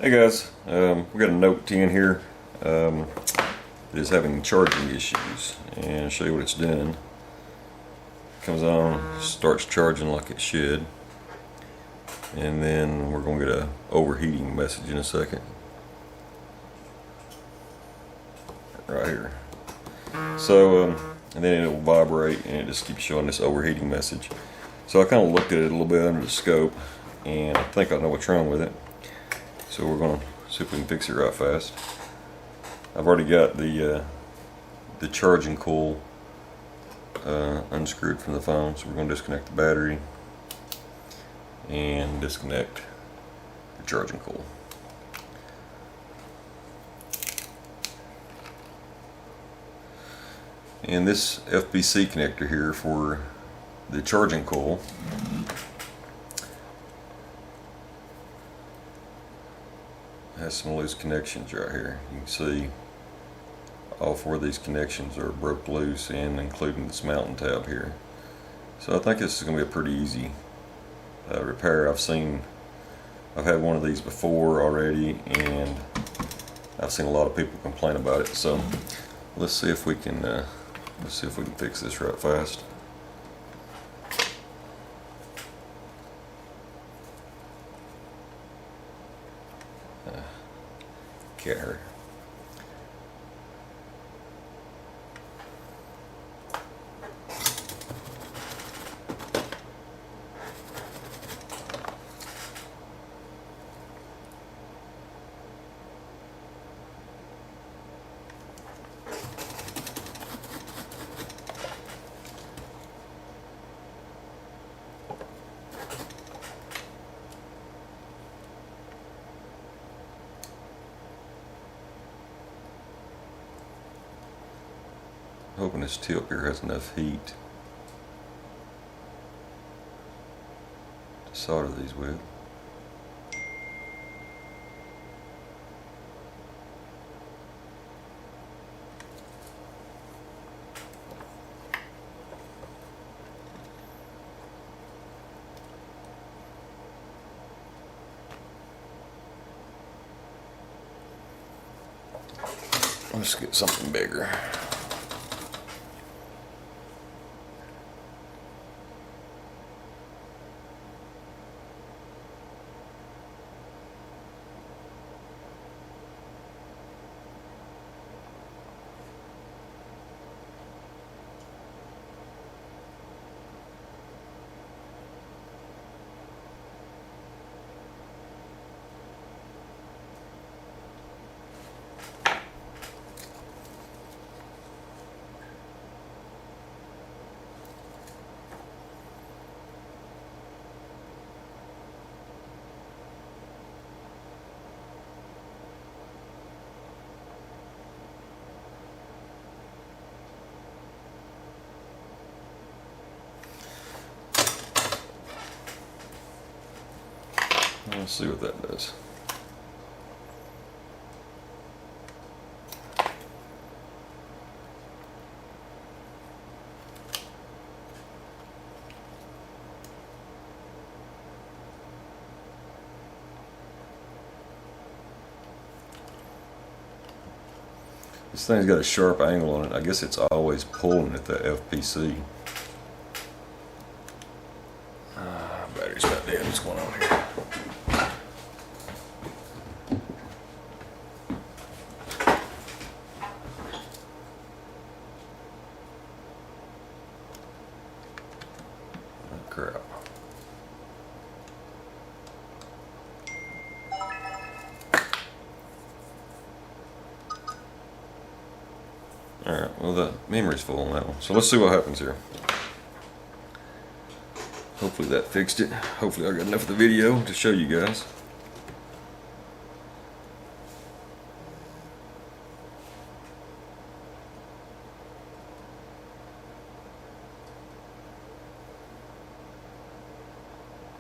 Hey guys, we got a Note 10 here that is having charging issues, and I'll show you what it's doing. Comes on, starts charging like it should, and then we're going to get a overheating message in a second. Right here. So, and then it will vibrate and it just keeps showing this overheating message. So I kind of looked at it a little bit under the scope, and I think I know what's wrong with it. So we're going to see if we can fix it right fast. I've already got the charging coil unscrewed from the phone, so we're going to disconnect the battery and disconnect the charging coil. And this FBC connector here for the charging coil has some loose connections right here. You can see all four of these connections are broke loose, and including this mounting tab here. So I think this is going to be a pretty easy repair. I've had one of these before already, and I've seen a lot of people complain about it. So let's see if we can fix this right fast. Can't hurt. Hoping this tip here has enough heat to solder these with. Let's get something bigger. Let's see what that does. This thing's got a sharp angle on it. I guess it's always pulling at the FPC. Battery's about dead. What's going on here? Crap. Alright, well, the memory's full on that one. So let's see what happens here. Hopefully that fixed it. Hopefully I got enough of the video to show you guys.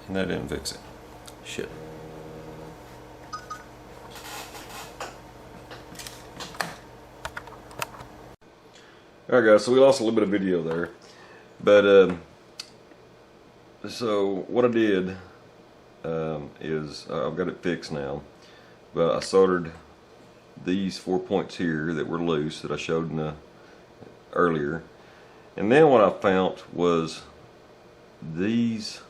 And that didn't fix it. Shit. Alright guys, so we lost a little bit of video there. But so what I did is I've got it fixed now. But I soldered these 4 points here that were loose that I showed in the earlier. And then what I found was these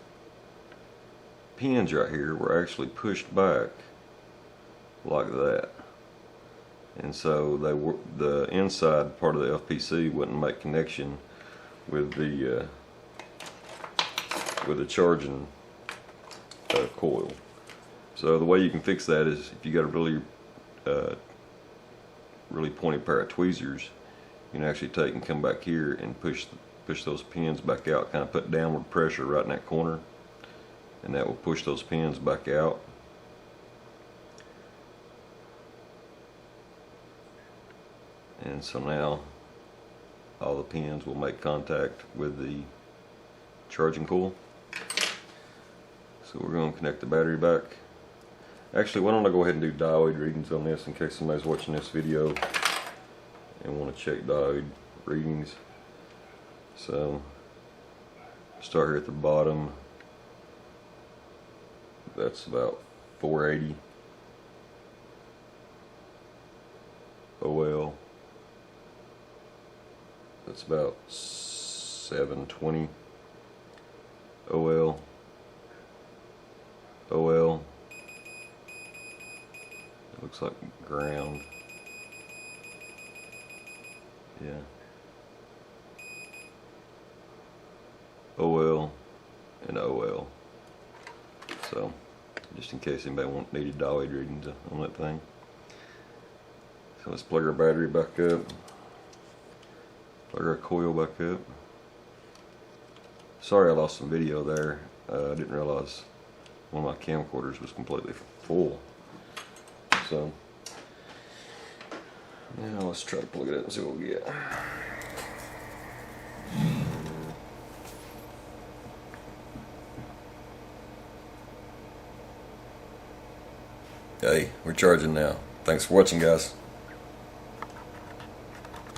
pins right here were actually pushed back like that. And so they were, the inside part of the FPC wouldn't make connection with the charging coil. So the way you can fix that is if you got a really pointy pair of tweezers, you can actually take and come back here and push those pins back out, kind of put downward pressure right in that corner, and that will push those pins back out. And so now all the pins will make contact with the charging coil. So we're going to connect the battery back. Actually, why don't I go ahead and do diode readings on this in case somebody's watching this video and want to check diode readings. So start here at the bottom. That's about 480 OL. That's about 720 OL. OL. It looks like ground. Yeah. OL and OL. So, just in case anybody needed diode readings on that thing. So let's plug our battery back up. Plug our coil back up. Sorry I lost some video there. I didn't realize one of my camcorders was completely full. So now let's try to plug it in and see what we get. Hey, we're charging now. Thanks for watching, guys.